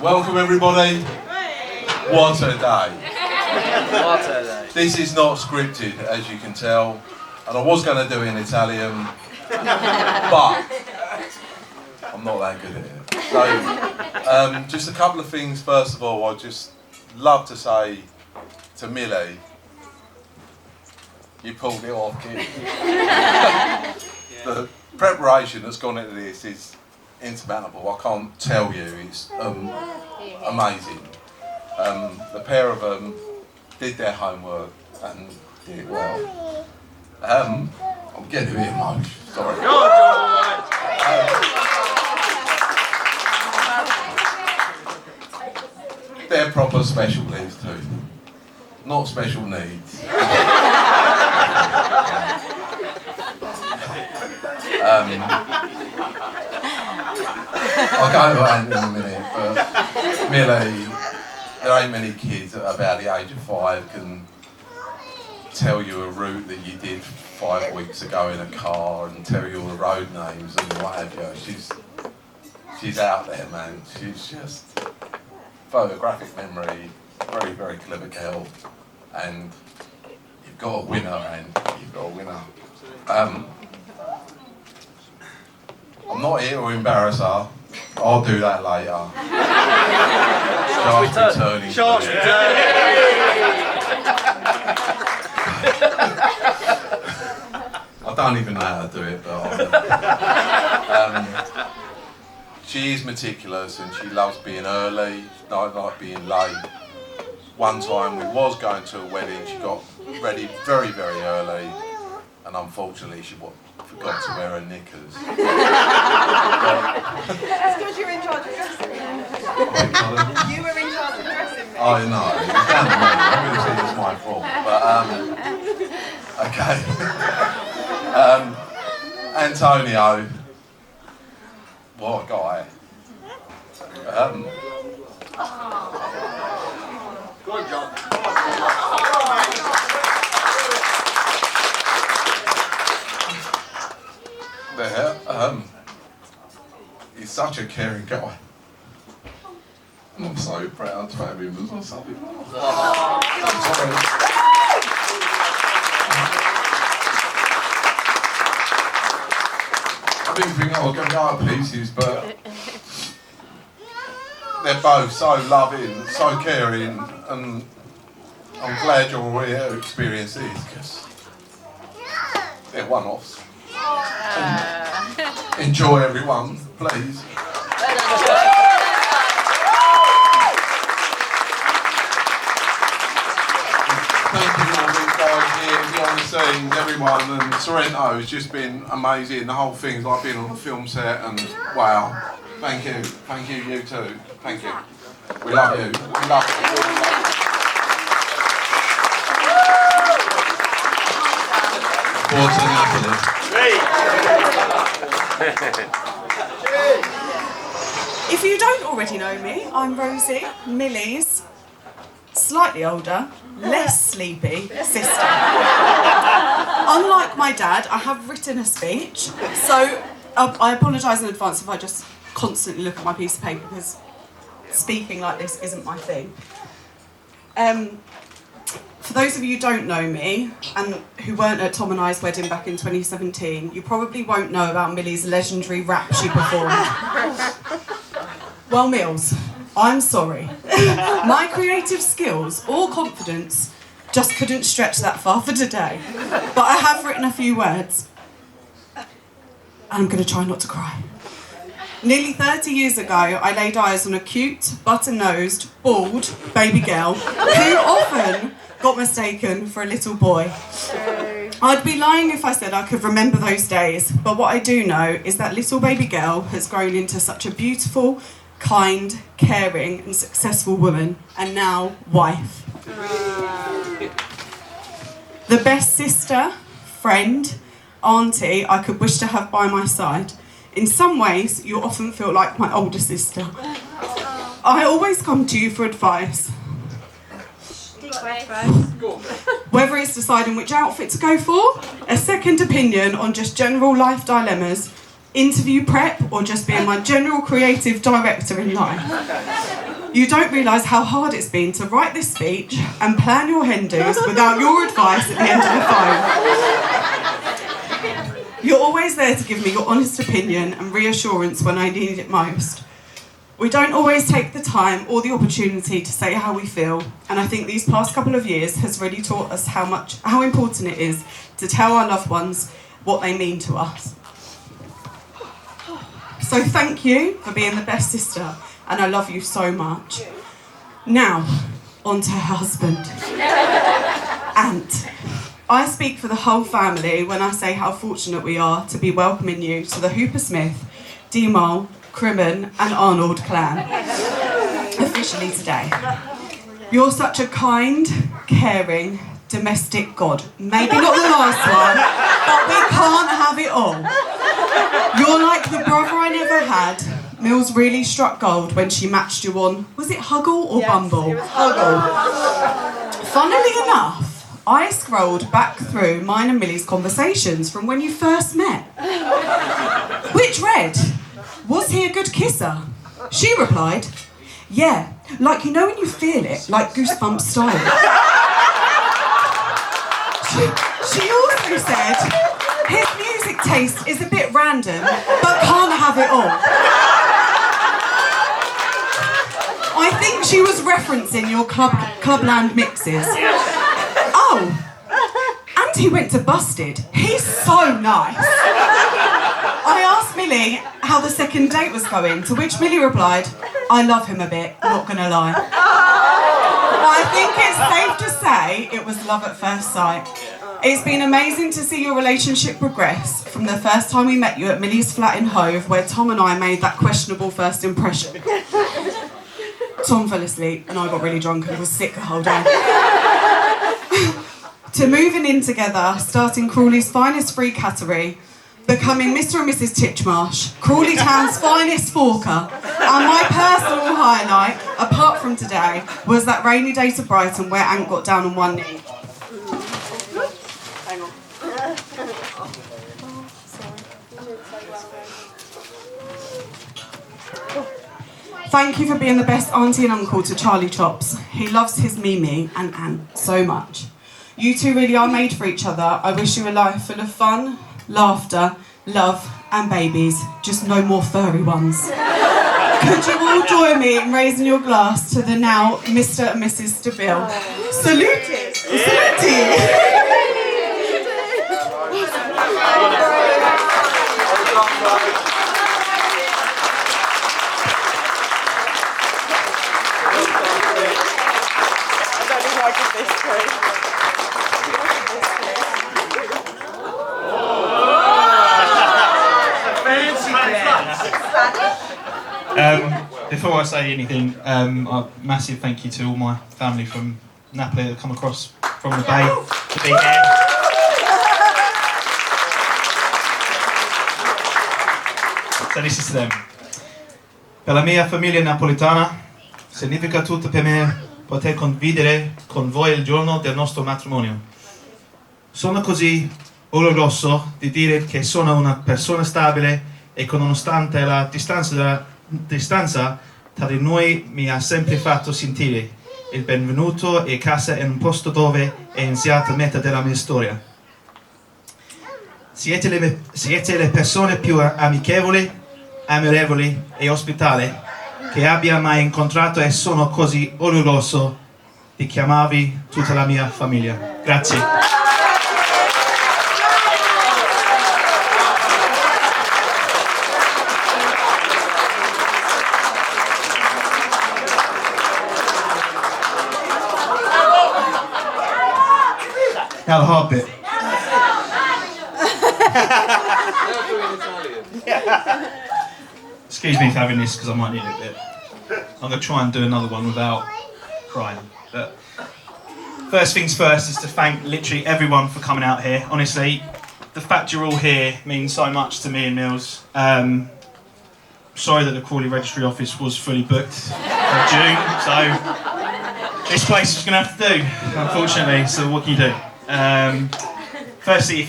Welcome everybody. What a day. What a day. This is not scripted, as you can tell, and I was going to do it in Italian, but I'm not that good at it. So, just a couple of things. First of all, I'd just love to say to Millie, you pulled it off, kid. The preparation that's gone into this is insurmountable. I can't tell you, it's amazing. The pair of them did their homework and did it well. I'm getting a bit emotional, sorry. They're proper special needs too, not special needs. I'll go around in a minute, but Millie, there ain't many kids at about the age of 5 can tell you a route that you did 5 weeks ago in a car and tell you all the road names and what have you. She's out there, man. She's just photographic memory, very, very clever girl, and you've got a winner, and you've got a winner. I'm not here to embarrass her. I'll do that later. Sharp's returning. Sharp's returning. I don't even know how to do it, but she is meticulous and she loves being early. She don't like being late. One time we was going to a wedding, she got ready very, very early, and unfortunately she forgot to wear her knickers. That's because you were in charge of dressing me. You were in charge of dressing me. I know, it's down to me. Obviously it's my fault, but okay. Antonio, what a guy. Good job. He's such a caring guy. I'm so proud to have him as my son-in-law. I'm sorry. I didn't think I was going to go to pieces, but they're both so loving, so caring, and I'm glad you're all here to experience these, because they're one-offs. Enjoy, everyone, please. Thank you all these guys here behind the scenes, everyone, and Sorrento has just been amazing. The whole thing's like being on a film set, and wow. Thank you, you too. Thank you. We love you. We love you. What's happening? If you don't already know me, I'm Rosie, Millie's slightly older, less sleepy sister. Unlike my dad, I have written a speech, so I apologise in advance if I just constantly look at my piece of paper, because speaking like this isn't my thing. For those of you who don't know me and who weren't at Tom and I's wedding back in 2017, you probably won't know about Millie's legendary rap she performed. Well, Mills, I'm sorry. My creative skills or confidence just couldn't stretch that far for today. But I have written a few words. And I'm going to try not to cry. Nearly 30 years ago, I laid eyes on a cute, button-nosed, bald baby girl who often got mistaken for a little boy. I'd be lying if I said I could remember those days, but what I do know is that little baby girl has grown into such a beautiful, kind, caring and successful woman, and now wife. The best sister, friend, auntie I could wish to have by my side. In some ways, you often feel like my older sister. I always come to you for advice. Whether it's deciding which outfit to go for, a second opinion on just general life dilemmas, interview prep, or just being my general creative director in life. You don't realise how hard it's been to write this speech and plan your hen do's without your advice at the end of the phone. You're always there to give me your honest opinion and reassurance when I need it most. We don't always take the time or the opportunity to say how we feel, and I think these past couple of years has really taught us how important it is to tell our loved ones what they mean to us. So thank you for being the best sister, and I love you so much. Now, on to her husband, Ant. I speak for the whole family when I say how fortunate we are to be welcoming you to the Hooper Smith, Demol, Crimmen and Arnold clan, officially today. You're such a kind, caring, domestic god. Maybe not the last one, but we can't have it all. You're like the brother I never had. Mills really struck gold when she matched you on, was it Huggle or Bumble? It was Huggle. Funnily enough, I scrolled back through mine and Millie's conversations from when you first met. Which read, was he a good kisser? She replied, yeah, like you know when you feel it, like Goosebumps style. She also said, his music taste is a bit random, but can't have it all. I think she was referencing your Clubland mixes. Oh, and he went to Busted. He's so nice. I asked Millie how the second date was going, to which Millie replied, I love him a bit, not gonna lie. I think it's safe to say it was love at first sight. It's been amazing to see your relationship progress from the first time we met you at Millie's flat in Hove, where Tom and I made that questionable first impression. Tom fell asleep and I got really drunk and was sick the whole day. To moving in together, starting Crawley's finest free cattery, becoming Mr. and Mrs. Titchmarsh, Crawley Town's finest forker, and my personal highlight, apart from today, was that rainy day to Brighton where Ant got down on one knee. Hang on. Thank you for being the best auntie and uncle to Charlie Chops. He loves his Mimi and Ant so much. You two really are made for each other. I wish you a life full of fun, laughter, love and babies, just no more furry ones. Could you all join me in raising your glass to the now Mr. and Mrs. Stabile? Salute! Salute! Before I say anything, a massive thank you to all my family from Napoli that have come across from the Bay to be here. So this is to them. Per la mia famiglia napoletana significa tutto per me poter condividere con voi il giorno del nostro matrimonio. Sono così orgoglioso di dire che sono una persona stabile e che nonostante la distanza tra di noi mi ha sempre fatto sentire il benvenuto e casa in un posto dove è iniziata metà della mia storia. Siete le persone più amichevoli, amorevoli e ospitali che abbia mai incontrato e sono così orgoglioso di chiamarvi tutta la mia famiglia. Grazie. Now the hard bit. Excuse me for having this because I might need it a bit. I'm going to try and do another one without crying. But first things first is to thank literally everyone for coming out here. Honestly, the fact you're all here means so much to me and Mills. Sorry that the Crawley Registry Office was fully booked for June, so this place is going to have to do, unfortunately, so what can you do? Firstly,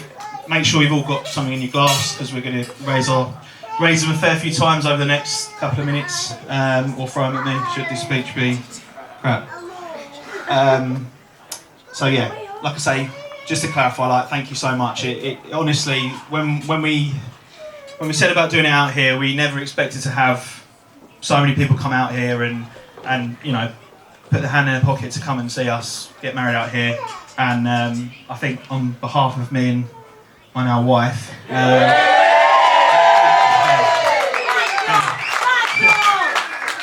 make sure you've all got something in your glass because we're going to raise our raise them a fair few times over the next couple of minutes, or throw them at me should this speech be crap. So yeah, like I say, just to clarify, like, thank you so much. It honestly, when we said about doing it out here, we never expected to have so many people come out here and you know, put their hand in their pocket to come and see us get married out here. And I think on behalf of me and my now wife,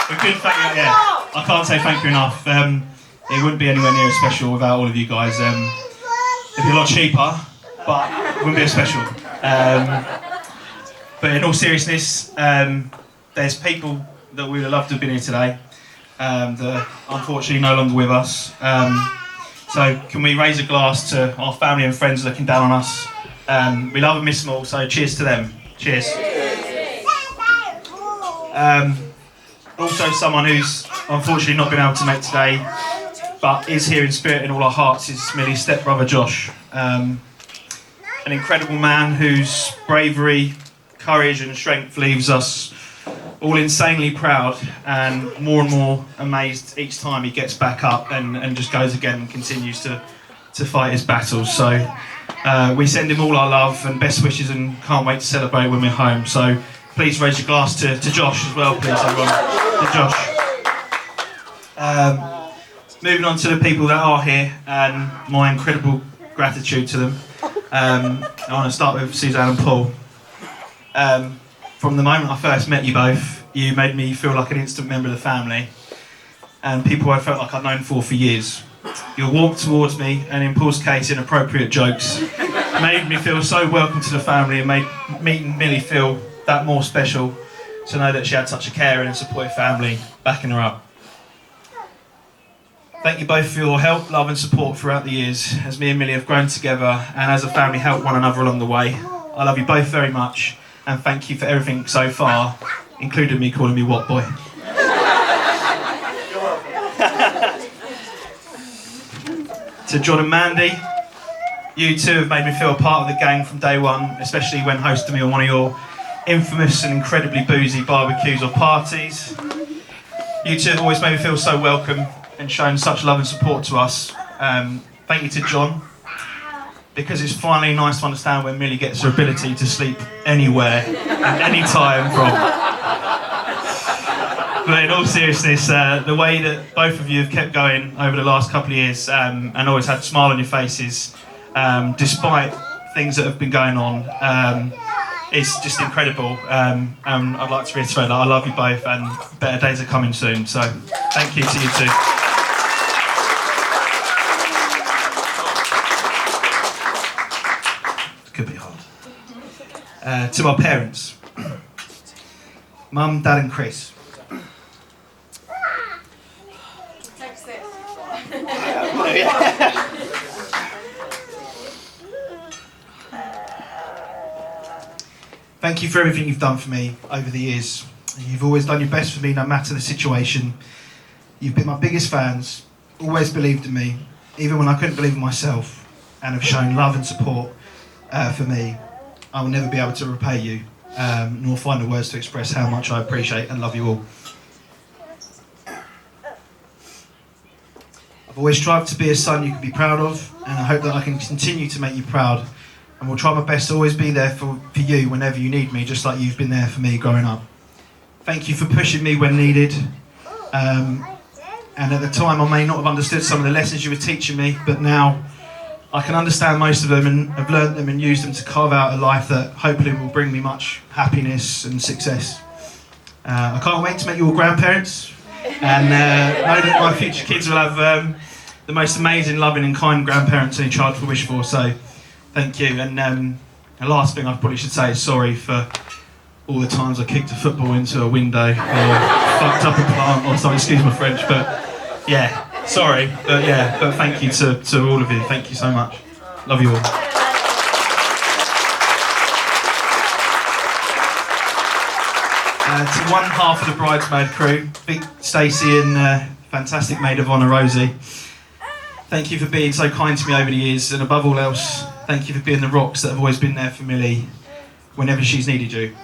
we couldn't thank you. Yeah, I can't say thank you enough. It wouldn't be anywhere near as special without all of you guys. It'd be a lot cheaper, but it wouldn't be as special. But in all seriousness, there's people that we would have loved to have been here today that are unfortunately no longer with us. So can we raise a glass to our family and friends looking down on us? We love and miss them all, so cheers to them. Cheers. Also someone who's unfortunately not been able to make today, but is here in spirit in all our hearts, is Millie's stepbrother Josh. An incredible man whose bravery, courage and strength leaves us all insanely proud and more amazed each time he gets back up and just goes again and continues to fight his battles. So we send him all our love and best wishes and can't wait to celebrate when we're home. So please raise your glass to Josh as well, please, everyone. To Josh. Moving on to the people that are here and my incredible gratitude to them. I want to start with Suzanne and Paul. From the moment I first met you both, you made me feel like an instant member of the family and people I felt like I'd known for years. Your warmth towards me and in Paul's case inappropriate jokes made me feel so welcome to the family and made meeting Millie feel that more special to know that she had such a caring and supportive family backing her up. Thank you both for your help, love and support throughout the years as me and Millie have grown together and as a family helped one another along the way. I love you both very much and thank you for everything so far, including me calling me What Boy. To John and Mandy, you two have made me feel a part of the gang from day one, especially when hosting me on one of your infamous and incredibly boozy barbecues or parties. You two have always made me feel so welcome and shown such love and support to us. Thank you to John, because it's finally nice to understand when Millie gets her ability to sleep anywhere, at any time from. But in all seriousness, the way that both of you have kept going over the last couple of years and always had a smile on your faces, despite things that have been going on, is just incredible. And I'd like to reiterate that I love you both and better days are coming soon. So thank you to you two. Could be hard. To our parents, Mum, Dad and Chris. Thank you for everything you've done for me over the years. You've always done your best for me no matter the situation. You've been my biggest fans, always believed in me, even when I couldn't believe in myself, and have shown love and support for me. I will never be able to repay you, nor find the words to express how much I appreciate and love you all. I've always strived to be a son you can be proud of, and I hope that I can continue to make you proud, and will try my best to always be there for you whenever you need me, just like you've been there for me growing up. Thank you for pushing me when needed, and at the time I may not have understood some of the lessons you were teaching me, but now I can understand most of them and have learned them and used them to carve out a life that hopefully will bring me much happiness and success. I can't wait to meet you all grandparents, and know that my future kids will have the most amazing, loving and kind grandparents any child could wish for, so thank you. And the last thing I probably should say is sorry for all the times I kicked a football into a window or fucked up a plant or something, excuse my French, but yeah, sorry, but thank you to all of you, thank you so much. Love you all. To one half of the bridesmaid crew, Big Stacey and fantastic maid of honour Rosie, thank you for being so kind to me over the years, and above all else, thank you for being the rocks that have always been there for Millie whenever she's needed you.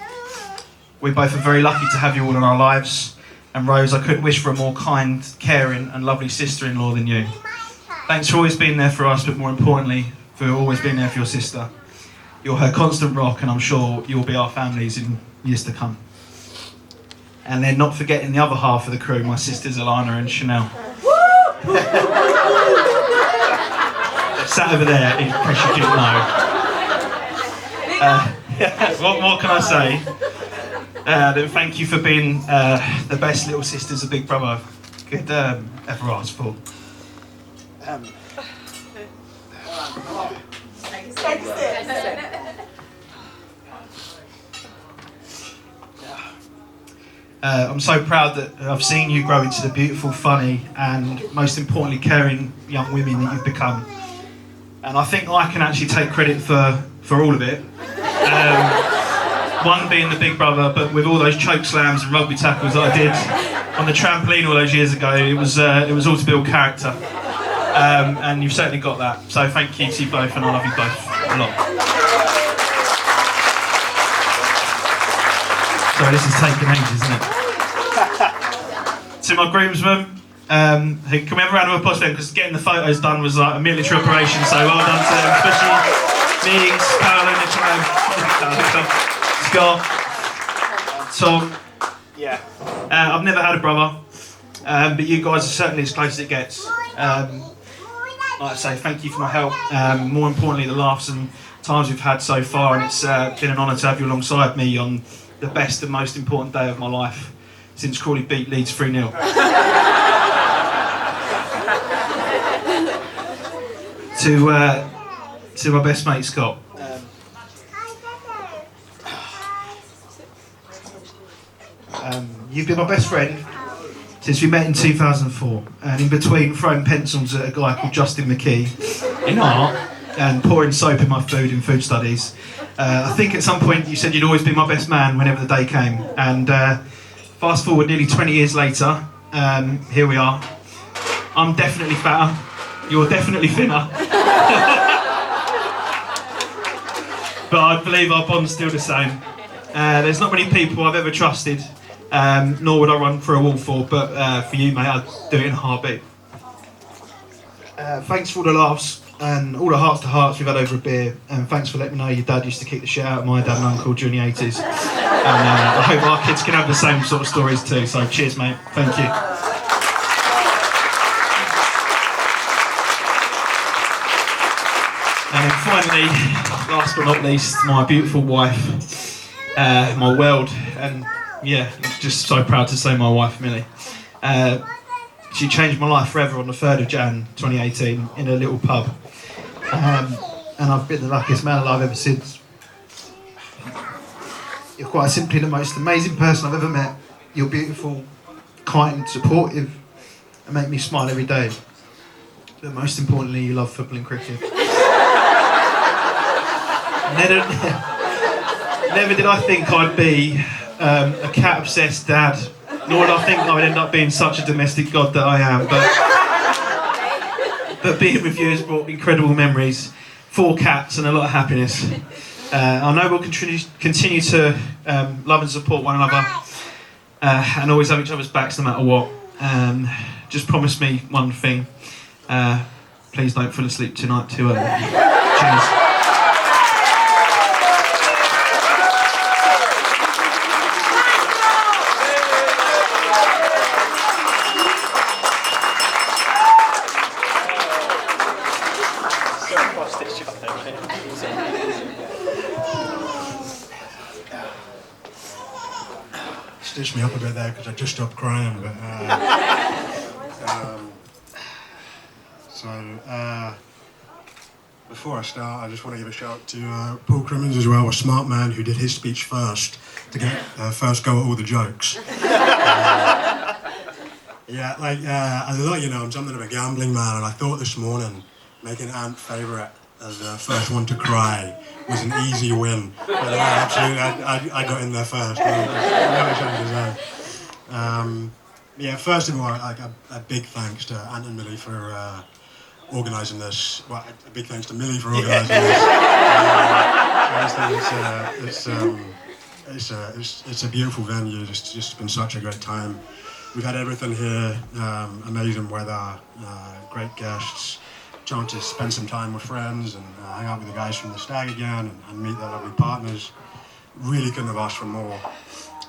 We both are very lucky to have you all in our lives. And Rose, I couldn't wish for a more kind, caring and lovely sister-in-law than you. Thanks for always being there for us, but more importantly, for always being there for your sister. You're her constant rock, and I'm sure you'll be our families in years to come. And then not forgetting the other half of the crew, my sisters Alana and Chanel. They're sat over there, in case you didn't know. What more can I say? Then thank you for being the best little sisters a Big Brother could ever ask for. I'm so proud that I've seen you grow into the beautiful, funny and most importantly caring young women that you've become. And I think I can actually take credit for all of it. One being the Big Brother, but with all those choke slams and rugby tackles that I did on the trampoline all those years ago, it was all to build character. And you've certainly got that. So thank you to you both, and I love you both a lot. Sorry, this is taking ages, isn't it? To my groomsmen, can we have a round of applause for them, because getting the photos done was like a military operation, so well done to them, especially Meeks, Carolyn, Scott, Tom. Yeah. I've never had a brother, but you guys are certainly as close as it gets. Like I say, thank you for my help. More importantly, the laughs and times we've had so far, and it's been an honour to have you alongside me on the best and most important day of my life since Crawley beat Leeds 3-0. To my best mate Scott. You've been my best friend since we met in 2004, and in between throwing pencils at a guy called Justin McKee in art and pouring soap in my food in food studies, I think at some point you said you'd always be my best man whenever the day came, and fast forward nearly 20 years later, here we are. I'm definitely fatter, you're definitely thinner, but I believe our bond's still the same. There's not many people I've ever trusted, nor would I run through a wall for, but for you, mate, I'd do it in a heartbeat. Thanks for all the laughs and all the hearts to hearts we've had over a beer, and thanks for letting me know your dad used to kick the shit out of my dad and uncle during the 80s. And I hope our kids can have the same sort of stories too, so cheers, mate. Thank you. And then finally, last but not least, my beautiful wife, my world, and yeah, just so proud to say my wife, Millie. She changed my life forever on the 3rd of Jan 2018 in a little pub. And I've been the luckiest man alive ever since. You're quite simply the most amazing person I've ever met. You're beautiful, kind, supportive, and make me smile every day. But most importantly, you love football and cricket. Never did I think I'd be a cat-obsessed dad, nor did I think I would end up being such a domestic god that I am, but being with you has brought incredible memories, 4 cats and a lot of happiness. I know we'll continue to love and support one another, and always have each other's backs no matter what. Just promise me one thing, please don't fall asleep tonight too early. Cheers. Stitched me up a bit there because I just stopped crying, but before I start, I just want to give a shout out to Paul Crimmins as well, a smart man who did his speech first to get first go at all the jokes. Yeah, like I thought, you know, I'm something of a gambling man, and I thought this morning making Ant favourite as the first one to cry was an easy win. But absolutely, I got in there first. Yeah, first of all, like a big thanks to Ant and Millie for organising this. Well, a big thanks to Millie for organising this. it's a beautiful venue. It's just been such a great time. We've had everything here, amazing weather, great guests, chance to spend some time with friends and hang out with the guys from the Stag again and meet their lovely partners. Really couldn't have asked for more.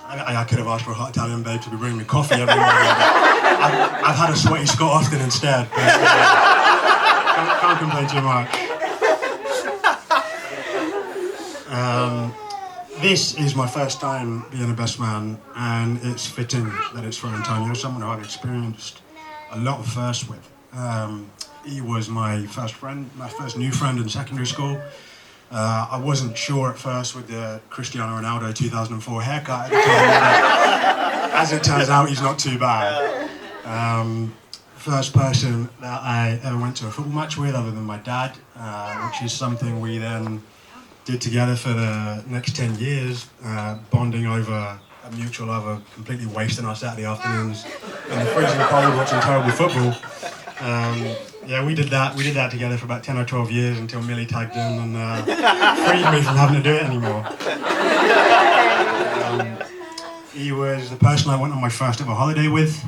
I could have asked for a hot Italian babe to be bringing me coffee every morning. I've had a sweaty Scott Austin instead, but can't complain too much. This is my first time being a best man, and it's fitting that it's for Antonio, someone who I've experienced a lot of firsts with. He was my first friend, my first new friend in secondary school. I wasn't sure at first with the Cristiano Ronaldo 2004 haircut at the time. As it turns out, he's not too bad. First person that I ever went to a football match with, other than my dad, which is something we then did together for the next 10 years, bonding over a mutual love of completely wasting our Saturday afternoons in the freezing cold watching terrible football. Yeah, we did that together for about 10 or 12 years until Millie tagged in and freed me from having to do it anymore. He was the person I went on my first ever holiday with,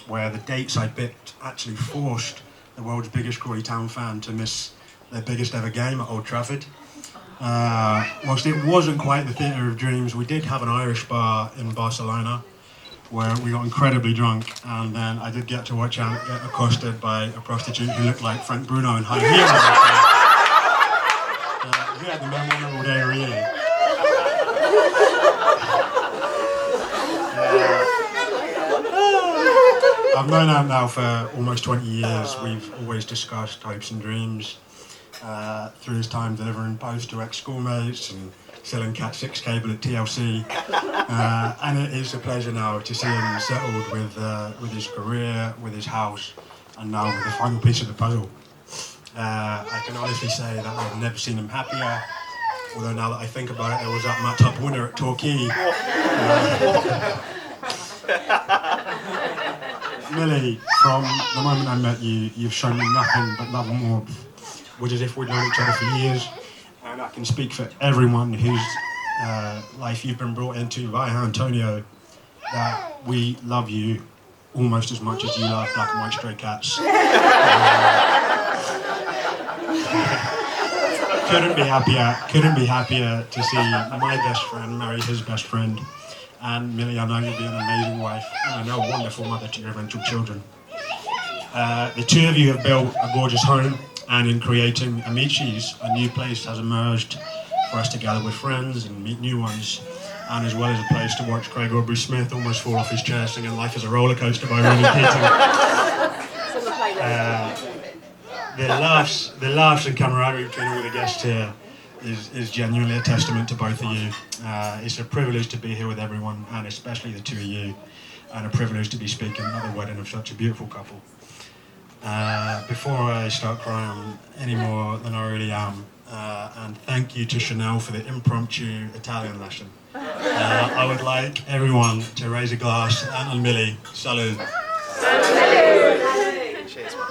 where the dates I picked actually forced the world's biggest Crawley Town fan to miss their biggest ever game at Old Trafford. Whilst it wasn't quite the theatre of dreams, we did have an Irish bar in Barcelona where we got incredibly drunk, and then I did get to watch Ant get accosted by a prostitute who looked like Frank Bruno in high heels. He had the memorable day really. I've known Ant now for almost 20 years. We've always discussed hopes and dreams. Through his time delivering posts to ex-schoolmates and selling Cat 6 cable at TLC. And it is a pleasure now to see him settled with his career, with his house, and now with the final piece of the puzzle. I can honestly say that I've never seen him happier, although now that I think about it, there was that match-up winner at Torquay. Millie, from the moment I met you, you've shown me nothing but love and warmth, which is as if we've known each other for years. And I can speak for everyone whose life you've been brought into via Antonio, that we love you almost as much as you love Black and White Stray Cats. Couldn't be happier to see my best friend marry his best friend. And Millie, I know you'll be an amazing wife, and I know a wonderful mother to your eventual children. The two of you have built a gorgeous home, and in creating Amici's, a new place has emerged for us to gather with friends and meet new ones, and as well as a place to watch Craig Aubrey-Smith almost fall off his chair singing Life is a Roller Coaster by Ronan Keating. The laughs and camaraderie between all the guests here is genuinely a testament to both of you. It's a privilege to be here with everyone, and especially the two of you, and a privilege to be speaking at the wedding of such a beautiful couple. Before I start crying any more than I already am, and thank you to Chanel for the impromptu Italian lesson. I would like everyone to raise a glass to Ant and Millie. Salud. Cheers, man.